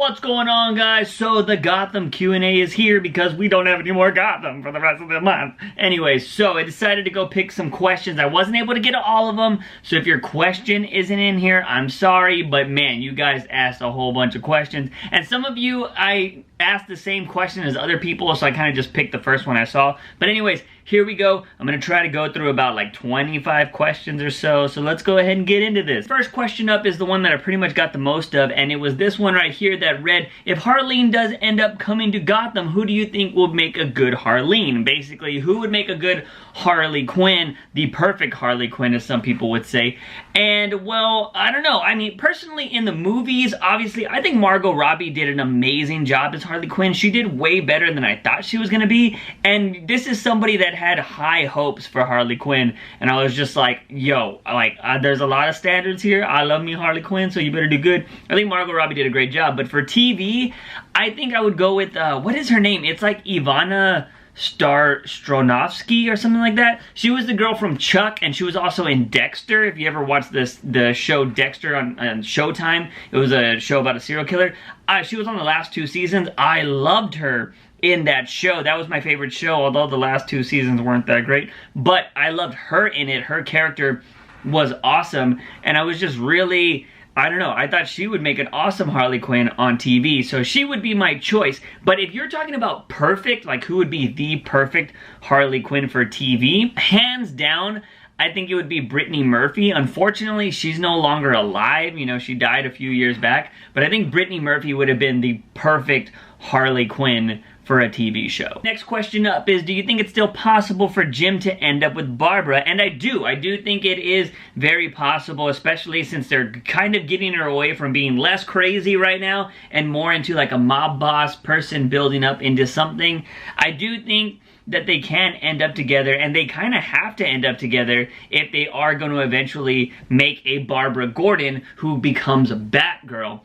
What's going on, guys? So the Gotham Q&A is here because we don't have any more Gotham for the rest of the month. Anyways, so I decided to go pick some questions. I wasn't able to get to all of them, so if your question isn't in here, I'm sorry, but man, you guys asked a whole bunch of questions. And some of you, I asked the same question as other people, so I kind of just picked the first one I saw. But anyways, here we go. I'm going to try to go through about like 25 questions or so let's go ahead and get into this. First question up is the one that I pretty much got the most of, and it was this one right here that read, if Harleen does end up coming to Gotham, who do you think will make a good Harleen? Basically, who would make a good Harley Quinn, the perfect Harley Quinn, as some people would say. And, well, I don't know. I mean, personally, in the movies, obviously, I think Margot Robbie did an amazing job as Harley Quinn. She did way better than I thought she was going to be, and this is somebody that had high hopes for Harley Quinn, and I was just like, yo, like, there's a lot of standards here. I love me Harley Quinn, so you better do good. I think Margot Robbie did a great job, but for TV, I think I would go with, what is her name? It's like Ivana Stronovsky or something like that. She was the girl from Chuck, and she was also in Dexter. If you ever watched the show Dexter on Showtime, it was a show about a serial killer. She was on the last 2 seasons. I loved her in that show. That was my favorite show, although the last 2 seasons weren't that great. But I loved her in it. Her character was awesome, and I was just really, I don't know, I thought she would make an awesome Harley Quinn on TV, so she would be my choice. But if you're talking about perfect, like who would be the perfect Harley Quinn for TV, hands down, I think it would be Brittany Murphy. Unfortunately, she's no longer alive. You know, she died a few years back. But I think Brittany Murphy would have been the perfect Harley Quinn for a TV show. Next question up is, do you think it's still possible for Jim to end up with Barbara? And I do. I do think it is very possible, especially since they're kind of getting her away from being less crazy right now and more into like a mob boss person building up into something. I do think that they can end up together, and they kind of have to end up together if they are going to eventually make a Barbara Gordon who becomes a Batgirl.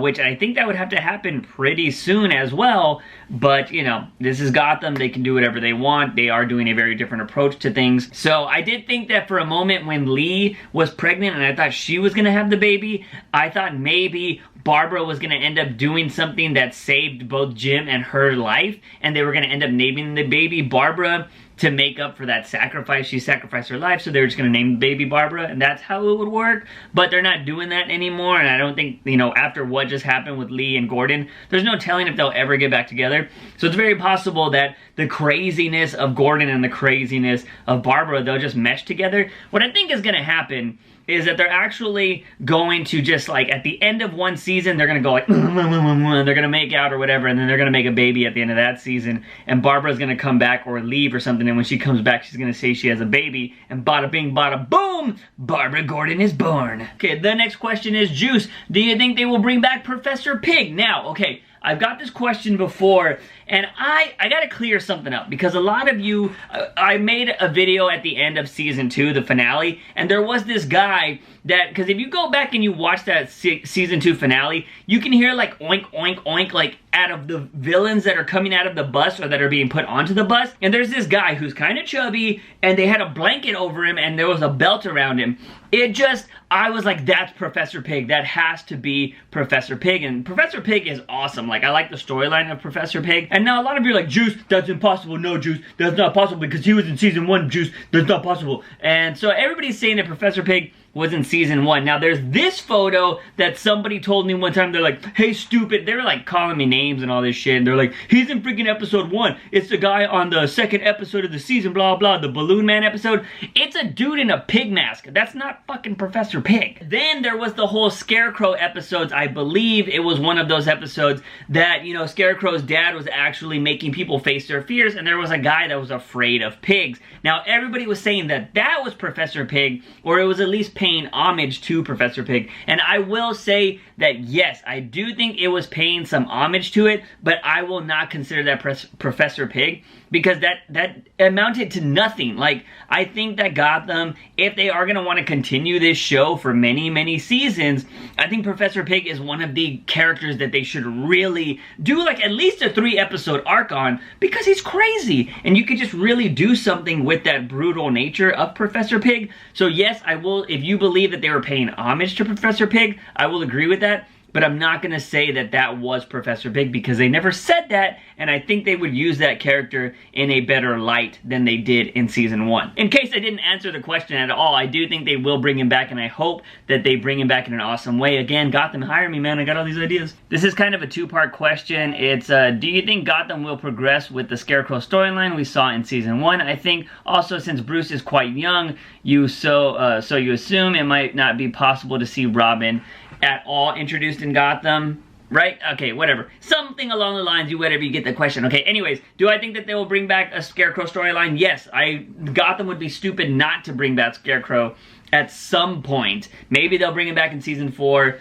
Which I think that would have to happen pretty soon as well, but you know, this is Gotham, they can do whatever they want, they are doing a very different approach to things. So I did think that for a moment when Lee was pregnant and I thought she was gonna have the baby, I thought maybe Barbara was gonna end up doing something that saved both Jim and her life, and they were gonna end up naming the baby Barbara to make up for that sacrifice. She sacrificed her life, so they're just gonna name the baby Barbara, and that's how it would work. But they're not doing that anymore, and I don't think, you know, after what just happened with Lee and Gordon, there's no telling if they'll ever get back together. So it's very possible that the craziness of Gordon and the craziness of Barbara, they'll just mesh together. What I think is gonna happen is that they're actually going to just, like, at the end of one season, they're gonna go like, they're gonna make out or whatever, and then they're gonna make a baby at the end of that season, and Barbara's gonna come back or leave or something, and when she comes back, she's gonna say she has a baby, and bada bing, bada boom, Barbara Gordon is born. Okay, the next question is, Juice, do you think they will bring back Professor Pig? Now, okay, I've got this question before, and I gotta clear something up, because a lot of you, I made a video at the end of season 2, the finale, and there was this guy that, because if you go back and you watch that season 2 finale, you can hear like oink, oink, oink, like out of the villains that are coming out of the bus or that are being put onto the bus. And there's this guy who's kind of chubby, and they had a blanket over him, and there was a belt around him. It just, I was like, that's Professor Pig. That has to be Professor Pig. And Professor Pig is awesome. Like, I like the storyline of Professor Pig. And now a lot of you are like, Juice, that's impossible. No, Juice, that's not possible because he was in season 1, Juice, that's not possible. And so everybody's saying that Professor Pig was in season 1. Now there's this photo that somebody told me one time. They're like, hey stupid, they were like calling me names and all this shit, and they're like, he's in freaking episode 1. It's the guy on the 2nd episode of the season, blah blah, the Balloon Man episode. It's a dude in a pig mask. That's not fucking Professor Pig. Then there was the whole Scarecrow episodes. I believe it was one of those episodes that, you know, Scarecrow's dad was actually making people face their fears, and there was a guy that was afraid of pigs. Now everybody was saying that that was Professor Pig, or it was at least paying homage to Professor Pig. And I will say that yes, I do think it was paying some homage to it, but I will not consider that Professor Pig, because that amounted to nothing. Like, I think that Gotham, if they are going to want to continue this show for many, many seasons, I think Professor Pig is one of the characters that they should really do like at least a 3-episode arc on, because he's crazy, and you could just really do something with that brutal nature of Professor Pig. So yes, I will, if you believe that they were paying homage to Professor Pig, I will agree with that. but I'm not gonna say that that was Professor Big because they never said that, and I think they would use that character in a better light than they did in season 1. In case I didn't answer the question at all, I do think they will bring him back, and I hope that they bring him back in an awesome way. Again, Gotham, hire me, man. I got all these ideas. This is kind of a two-part question. It's, do you think Gotham will progress with the Scarecrow storyline we saw in season 1? I think also since Bruce is quite young, so you assume it might not be possible to see Robin at all introduced in Gotham, right? Okay, whatever. Something along the lines, whatever you get the question. Okay, anyways, do I think that they will bring back a Scarecrow storyline? Yes, Gotham would be stupid not to bring back Scarecrow at some point. Maybe they'll bring him back in season 4,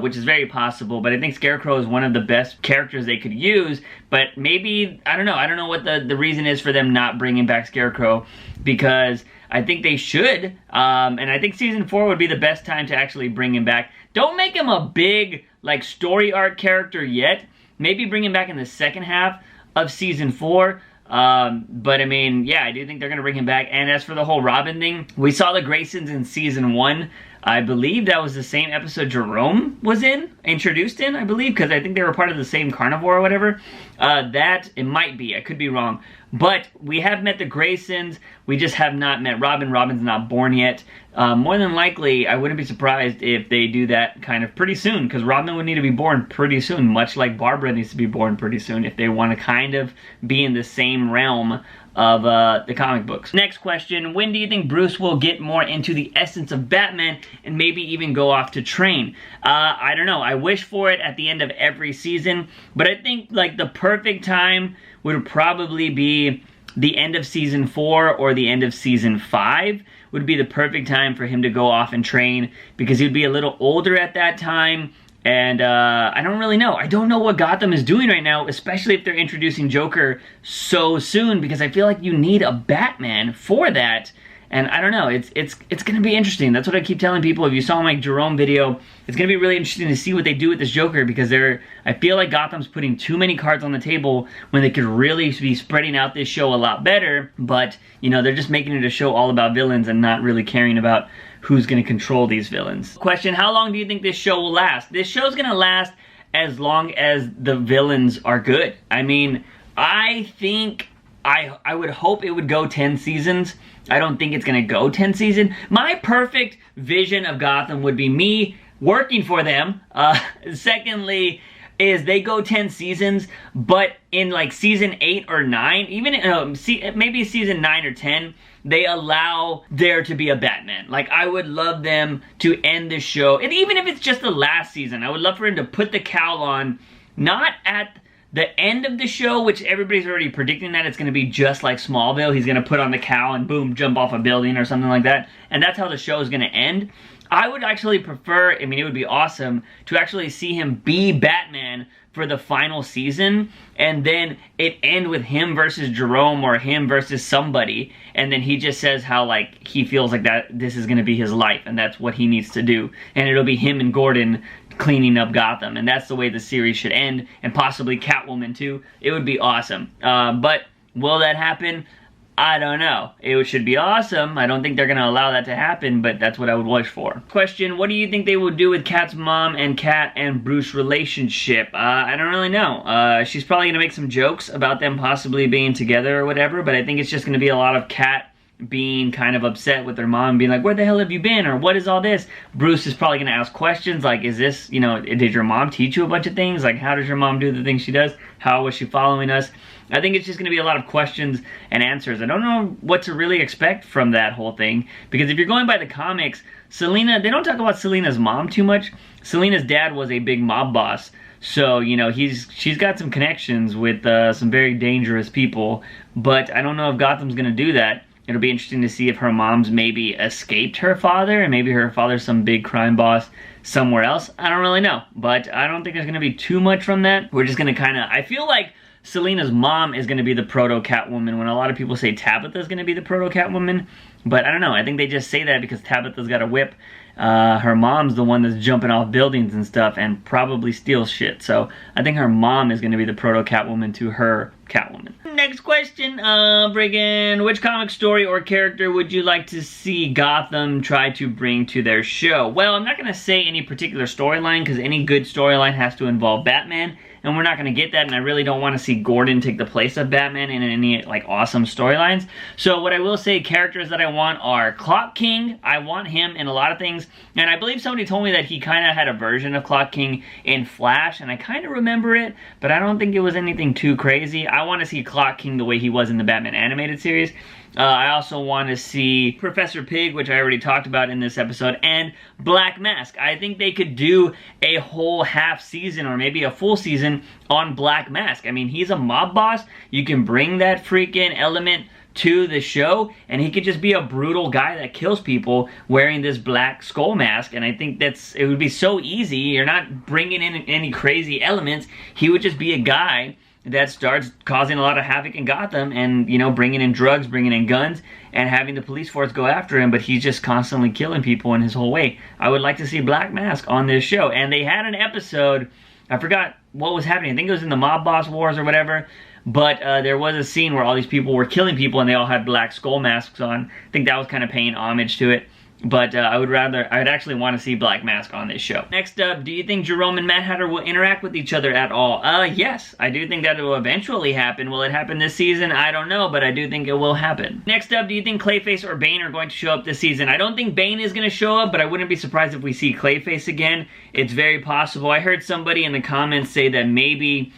which is very possible, but I think Scarecrow is one of the best characters they could use, but maybe, I don't know what the reason is for them not bringing back Scarecrow, because I think they should, and I think season 4 would be the best time to actually bring him back. Don't make him a big, like, story arc character yet. Maybe bring him back in the second half of season 4. But I mean, yeah, I do think they're gonna bring him back. And as for the whole Robin thing, we saw the Graysons in season 1. I believe that was the same episode Jerome was introduced in, I believe, because I think they were part of the same carnivore or whatever. It might be, I could be wrong. But we have met the Graysons, we just have not met Robin. Robin's not born yet. More than likely, I wouldn't be surprised if they do that kind of pretty soon, because Robin would need to be born pretty soon, much like Barbara needs to be born pretty soon, if they want to kind of be in the same realm of the comic books. Next question, when do you think Bruce will get more into the essence of Batman and maybe even go off to train? I don't know, I wish for it at the end of every season, but I think like the perfect time would probably be the end of season 4 or the end of season 5 would be the perfect time for him to go off and train, because he'd be a little older at that time. And I don't really know. I don't know what Gotham is doing right now, especially if they're introducing Joker so soon, because I feel like you need a Batman for that. And I don't know, it's gonna be interesting. That's what I keep telling people. If you saw my Jerome video, it's gonna be really interesting to see what they do with this Joker, because I feel like Gotham's putting too many cards on the table when they could really be spreading out this show a lot better. But, you know, they're just making it a show all about villains and not really caring about who's gonna control these villains. Question, how long do you think this show will last? This show's gonna last as long as the villains are good. I mean, I think, I would hope it would go 10 seasons. I don't think it's gonna go 10 seasons. My perfect vision of Gotham would be me working for them. Secondly, is they go 10 seasons, but in like season 8 or 9, even maybe season 9 or 10, they allow there to be a Batman. Like, I would love them to end the show, and even if it's just the last season, I would love for him to put the cowl on, not at the end of the show, which everybody's already predicting that it's going to be just like Smallville. He's going to put on the cowl and boom, jump off a building or something like that, and that's how the show is going to end. I would actually prefer, I mean, it would be awesome to actually see him be Batman for the final season, and then it end with him versus Jerome or him versus somebody, and then he just says how, like, he feels like that this is going to be his life and that's what he needs to do, and it'll be him and Gordon cleaning up Gotham, and that's the way the series should end, and possibly Catwoman too. It would be awesome. But will that happen? I don't know. It should be awesome. I don't think they're going to allow that to happen, but that's what I would wish for. Question, what do you think they will do with Cat's mom and Cat and Bruce relationship? I don't really know. She's probably going to make some jokes about them possibly being together or whatever, but I think it's just going to be a lot of Cat being kind of upset with their mom, being like, where the hell have you been? Or what is all this? Bruce is probably going to ask questions like, is this, you know, did your mom teach you a bunch of things? Like, how does your mom do the things she does? How was she following us? I think it's just going to be a lot of questions and answers. I don't know what to really expect from that whole thing, because if you're going by the comics, Selina, they don't talk about Selina's mom too much. Selina's dad was a big mob boss, so, you know, she's got some connections with some very dangerous people, but I don't know if Gotham's going to do that. It'll be interesting to see if her mom's maybe escaped her father, and maybe her father's some big crime boss somewhere else. I don't really know, but I don't think there's going to be too much from that. We're just going to kind of, I feel like Selina's mom is going to be the proto-Catwoman when a lot of people say Tabitha's going to be the proto-Catwoman. But I don't know. I think they just say that because Tabitha's got a whip. Her mom's the one that's jumping off buildings and stuff and probably steals shit. So I think her mom is going to be the proto-Catwoman to her Catwoman. Next question, friggin', which comic story or character would you like to see Gotham try to bring to their show? Well, I'm not going to say any particular storyline because any good storyline has to involve Batman. And we're not going to get that, and I really don't want to see Gordon take the place of Batman in any, like, awesome storylines. So what I will say, characters that I want are Clock King. I want him in a lot of things, and I believe somebody told me that he kind of had a version of Clock King in Flash, and I kind of remember it, but I don't think it was anything too crazy. I want to see Clock King the way he was in the Batman animated series. I also want to see Professor Pig, which I already talked about in this episode, and Black Mask. I think they could do a whole half season or maybe a full season on Black Mask. I mean, he's a mob boss. You can bring that freaking element to the show, and he could just be a brutal guy that kills people wearing this black skull mask, and I think it would be so easy. You're not bringing in any crazy elements. He would just be a guy that starts causing a lot of havoc in Gotham and, you know, bringing in drugs, bringing in guns, and having the police force go after him, but he's just constantly killing people in his whole way. I would like to see Black Mask on this show. And they had an episode, I forgot what was happening, I think it was in the Mob Boss Wars or whatever, but there was a scene where all these people were killing people and they all had black skull masks on. I think that was kind of paying homage to it. But I'd actually want to see Black Mask on this show. Next up, do you think Jerome and Mad Hatter will interact with each other at all? Yes, I do think that it will eventually happen. Will it happen this season? I don't know, but I do think it will happen. Next up, do you think Clayface or Bane are going to show up this season? I don't think Bane is going to show up, but I wouldn't be surprised if we see Clayface again. It's very possible. I heard somebody in the comments say that maybe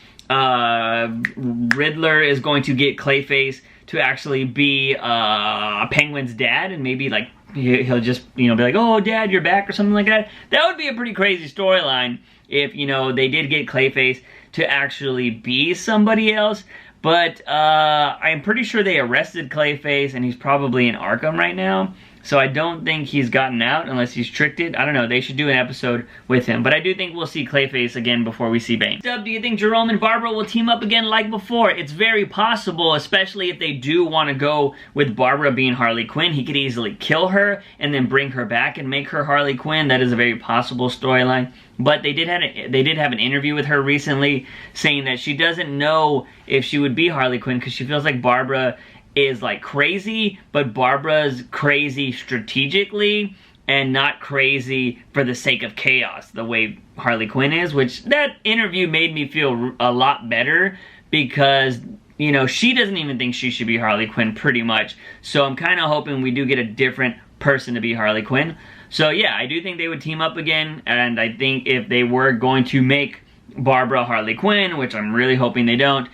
Riddler is going to get Clayface to actually be Penguin's dad, and maybe like he'll just, you know, be like, oh, Dad, you're back, or something like that. That would be a pretty crazy storyline if, you know, they did get Clayface to actually be somebody else. But I'm pretty sure they arrested Clayface, and he's probably in Arkham right now. So I don't think he's gotten out unless he's tricked it. I don't know. They should do an episode with him. But I do think we'll see Clayface again before we see Bane. Next up, do you think Jerome and Barbara will team up again like before? It's very possible, especially if they do want to go with Barbara being Harley Quinn. He could easily kill her and then bring her back and make her Harley Quinn. That is a very possible storyline. But they did have an interview with her recently saying that she doesn't know if she would be Harley Quinn because she feels like Barbara is like crazy, but Barbara's crazy strategically and not crazy for the sake of chaos the way Harley Quinn is, which that interview made me feel a lot better because, you know, she doesn't even think she should be Harley Quinn pretty much. So I'm kind of hoping we do get a different person to be Harley Quinn. So yeah, I do think they would team up again, and I think if they were going to make Barbara Harley Quinn, which I'm really hoping they don't,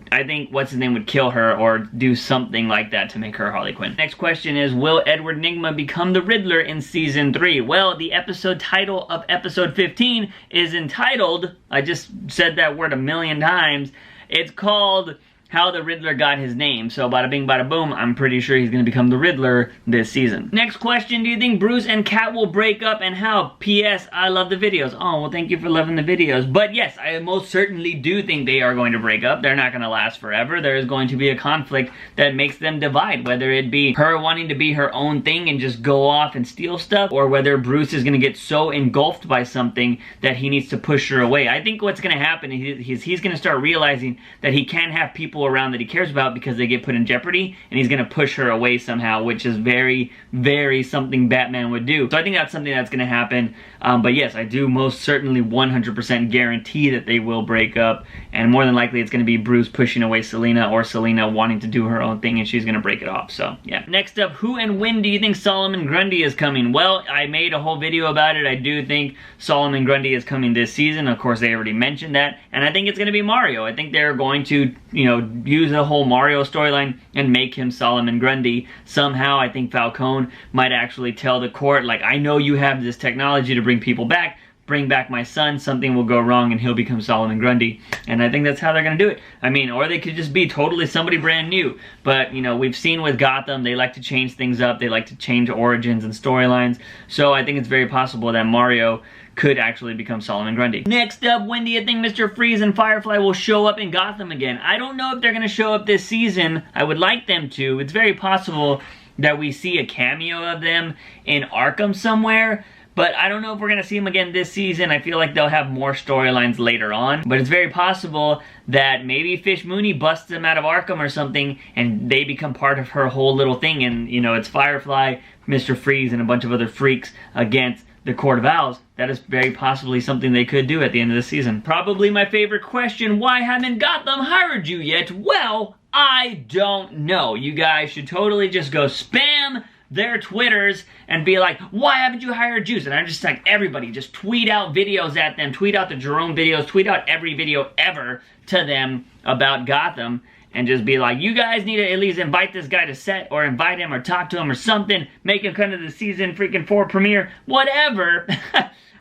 I think what's-his-name would kill her or do something like that to make her Harley Quinn. Next question is, will Edward Nygma become the Riddler in Season 3? Well, the episode title of episode 15 is entitled, I just said that word a million times, it's called How the Riddler Got His Name. So bada bing bada boom, I'm pretty sure he's going to become the Riddler this season. Next question, do you think Bruce and Cat will break up and how? P.S. I love the videos. Oh, well, thank you for loving the videos. But yes, I most certainly do think they are going to break up. They're not going to last forever. There is going to be a conflict that makes them divide, whether it be her wanting to be her own thing and just go off and steal stuff, or whether Bruce is going to get so engulfed by something that he needs to push her away. I think what's going to happen is he's going to start realizing that he can't have people around that he cares about because they get put in jeopardy, and he's going to push her away somehow, which is very, very something Batman would do. So I think that's something that's going to happen. But yes, I do most certainly 100% guarantee that they will break up, and more than likely it's going to be Bruce pushing away Selina, or Selina wanting to do her own thing and she's going to break it off. So yeah. Next up, who and when do you think Solomon Grundy is coming? Well, I made a whole video about it. I do think Solomon Grundy is coming this season. Of course, they already mentioned that, and I think it's going to be Mario. I think they're going to, you know, use the whole Mario storyline and make him Solomon Grundy somehow. I think Falcone might actually tell the court, like, I know you have this technology to bring people back, bring back my son, something will go wrong and he'll become Solomon Grundy. And I think that's how they're gonna do it. I mean, or they could just be totally somebody brand new. But, you know, we've seen with Gotham, they like to change things up. They like to change origins and storylines. So I think it's very possible that Mario could actually become Solomon Grundy. Next up, when do you think Mr. Freeze and Firefly will show up in Gotham again? I don't know if they're gonna show up this season. I would like them to. It's very possible that we see a cameo of them in Arkham somewhere. But I don't know if we're going to see them again this season. I feel like they'll have more storylines later on. But it's very possible that maybe Fish Mooney busts them out of Arkham or something and they become part of her whole little thing. And, you know, it's Firefly, Mr. Freeze, and a bunch of other freaks against the Court of Owls. That is very possibly something they could do at the end of the season. Probably my favorite question, why haven't Gotham hired you yet? Well, I don't know. You guys should totally just go spam their Twitters and be like, why haven't you hired Juice? And I'm just like, everybody, just tweet out videos at them, tweet out the Jerome videos, tweet out every video ever to them about Gotham, and just be like, you guys need to at least invite this guy to set, or invite him, or talk to him, or something, make him come to the season freaking 4 premiere, whatever.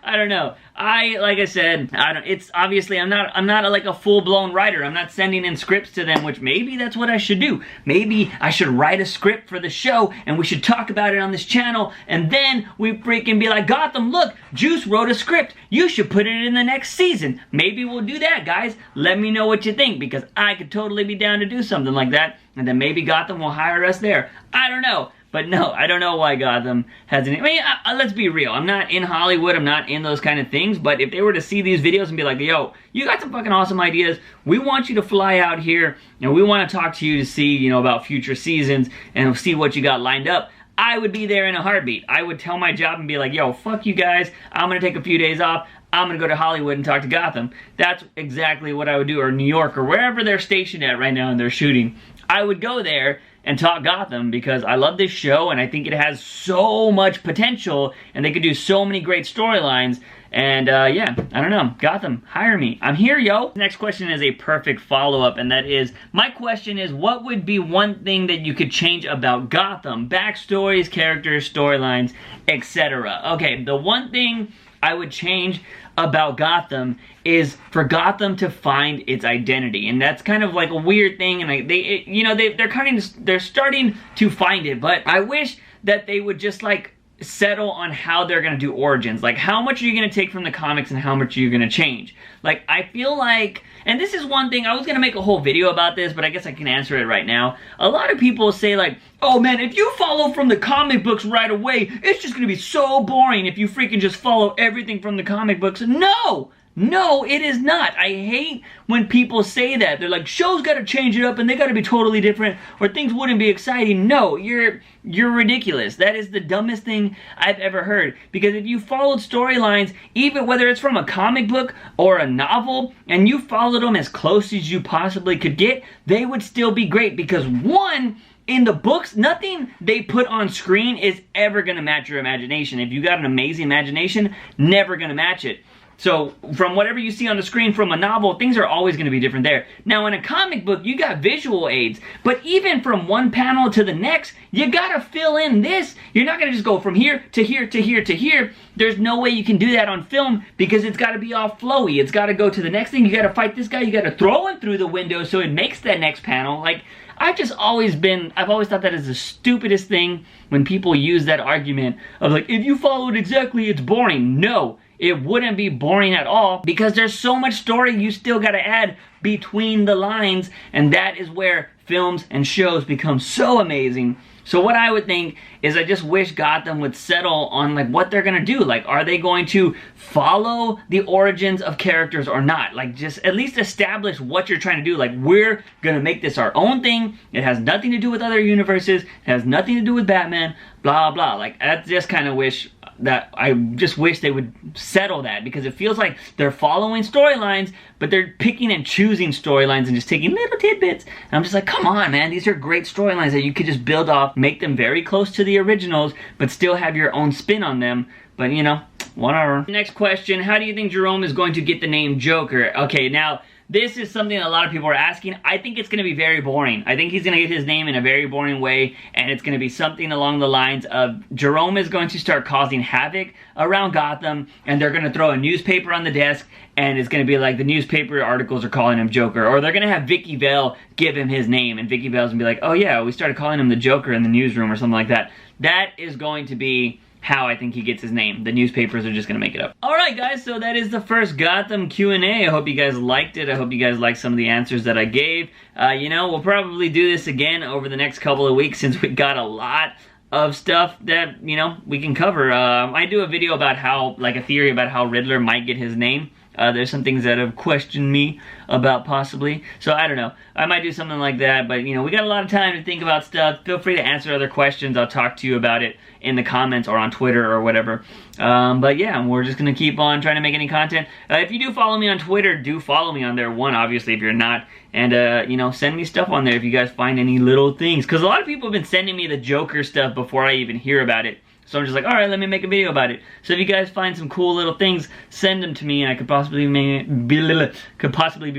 I don't know. Like I said, it's obviously, I'm not like a full-blown writer. I'm not sending in scripts to them, which maybe that's what I should do. Maybe I should write a script for the show, and we should talk about it on this channel, and then we freaking be like, Gotham, look, Juice wrote a script. You should put it in the next season. Maybe we'll do that, guys. Let me know what you think, because I could totally be down to do something like that, and then maybe Gotham will hire us there. I don't know. But no, I don't know why Gotham hasn't. I mean, let's be real. I'm not in Hollywood. I'm not in those kind of things. But if they were to see these videos and be like, yo, you got some fucking awesome ideas. We want you to fly out here, and we want to talk to you to see, you know, about future seasons and see what you got lined up, I would be there in a heartbeat. I would tell my job and be like, yo, fuck you guys. I'm going to take a few days off. I'm going to go to Hollywood and talk to Gotham. That's exactly what I would do. Or New York, or wherever they're stationed at right now and they're shooting. I would go there and talk Gotham, because I love this show and I think it has so much potential and they could do so many great storylines. And yeah, I don't know. Gotham, hire me. I'm here, yo. Next question is a perfect follow-up, and that is, my question is, what would be one thing that you could change about Gotham? Backstories, characters, storylines, etc. Okay, the one thing I would change about Gotham is for Gotham to find its identity, and that's kind of like a weird thing, and they're starting to find it, but I wish that they would just like settle on how they're gonna do origins. Like, how much are you gonna take from the comics and how much are you gonna change? Like, I feel like, and this is one thing, I was gonna make a whole video about this, but I guess I can answer it right now. A lot of people say like, oh man, if you follow from the comic books right away, it's just gonna be so boring if you freaking just follow everything from the comic books. No! No, it is not. I hate when people say that. They're like, shows gotta change it up and they gotta be totally different or things wouldn't be exciting. No, you're ridiculous. That is the dumbest thing I've ever heard. Because if you followed storylines, even whether it's from a comic book or a novel, and you followed them as close as you possibly could get, they would still be great. Because one, in the books, nothing they put on screen is ever gonna match your imagination. If you got an amazing imagination, never gonna match it. So, from whatever you see on the screen from a novel, things are always going to be different there. Now, in a comic book, you got visual aids. But even from one panel to the next, you got to fill in this. You're not going to just go from here to here to here to here. There's no way you can do that on film because it's got to be all flowy. It's got to go to the next thing. You got to fight this guy. You got to throw him through the window so it makes that next panel. Like, I've always thought that is the stupidest thing when people use that argument of like, if you follow it exactly, it's boring. No. It wouldn't be boring at all because there's so much story you still gotta add between the lines, and that is where films and shows become so amazing. So what I would think is I just wish Gotham would settle on like what they're gonna do. Like, are they going to follow the origins of characters or not? Like, just at least establish what you're trying to do. Like, we're gonna make this our own thing. It has nothing to do with other universes. It has nothing to do with Batman, blah, blah. Like, I just kind of wish they would settle that, because it feels like they're following storylines, but they're picking and choosing storylines and just taking little tidbits. And I'm just like, come on, man, these are great storylines that you could just build off, make them very close to the originals, but still have your own spin on them. But, you know, whatever. Next question, how do you think Jerome is going to get the name Joker? Okay, now, this is something that a lot of people are asking. I think it's going to be very boring. I think he's going to get his name in a very boring way, and it's going to be something along the lines of Jerome is going to start causing havoc around Gotham, and they're going to throw a newspaper on the desk, and it's going to be like the newspaper articles are calling him Joker, or they're going to have Vicky Vale give him his name, and Vicky Vale's going to be like, oh yeah, we started calling him the Joker in the newsroom or something like that. That is going to be how I think he gets his name. The newspapers are just gonna make it up. Alright guys, so that is the first Gotham Q&A. I hope you guys liked it. I hope you guys liked some of the answers that I gave. You know, we'll probably do this again over the next couple of weeks since we got a lot of stuff that, you know, we can cover. I do a video about how, like a theory about how Riddler might get his name. There's some things that have questioned me about possibly. So I don't know. I might do something like that, but you know, we got a lot of time to think about stuff. Feel free to answer other questions. I'll talk to you about it in the comments or on Twitter or whatever. But yeah, we're just gonna keep on trying to make any content. If you do follow me on Twitter, do follow me on there. One, obviously, if you're not. And, you know, send me stuff on there if you guys find any little things. Because a lot of people have been sending me the Joker stuff before I even hear about it. So I'm just like, alright, let me make a video about it. So if you guys find some cool little things, send them to me and I could possibly be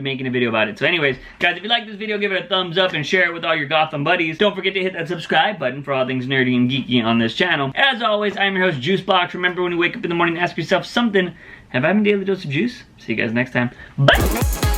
making a video about it. So anyways, guys, if you like this video, give it a thumbs up and share it with all your Gotham buddies. Don't forget to hit that subscribe button for all things nerdy and geeky on this channel. As always, I'm your host, JUICEbox. Remember, when you wake up in the morning, ask yourself something. Have I been daily dose of juice? See you guys next time. Bye!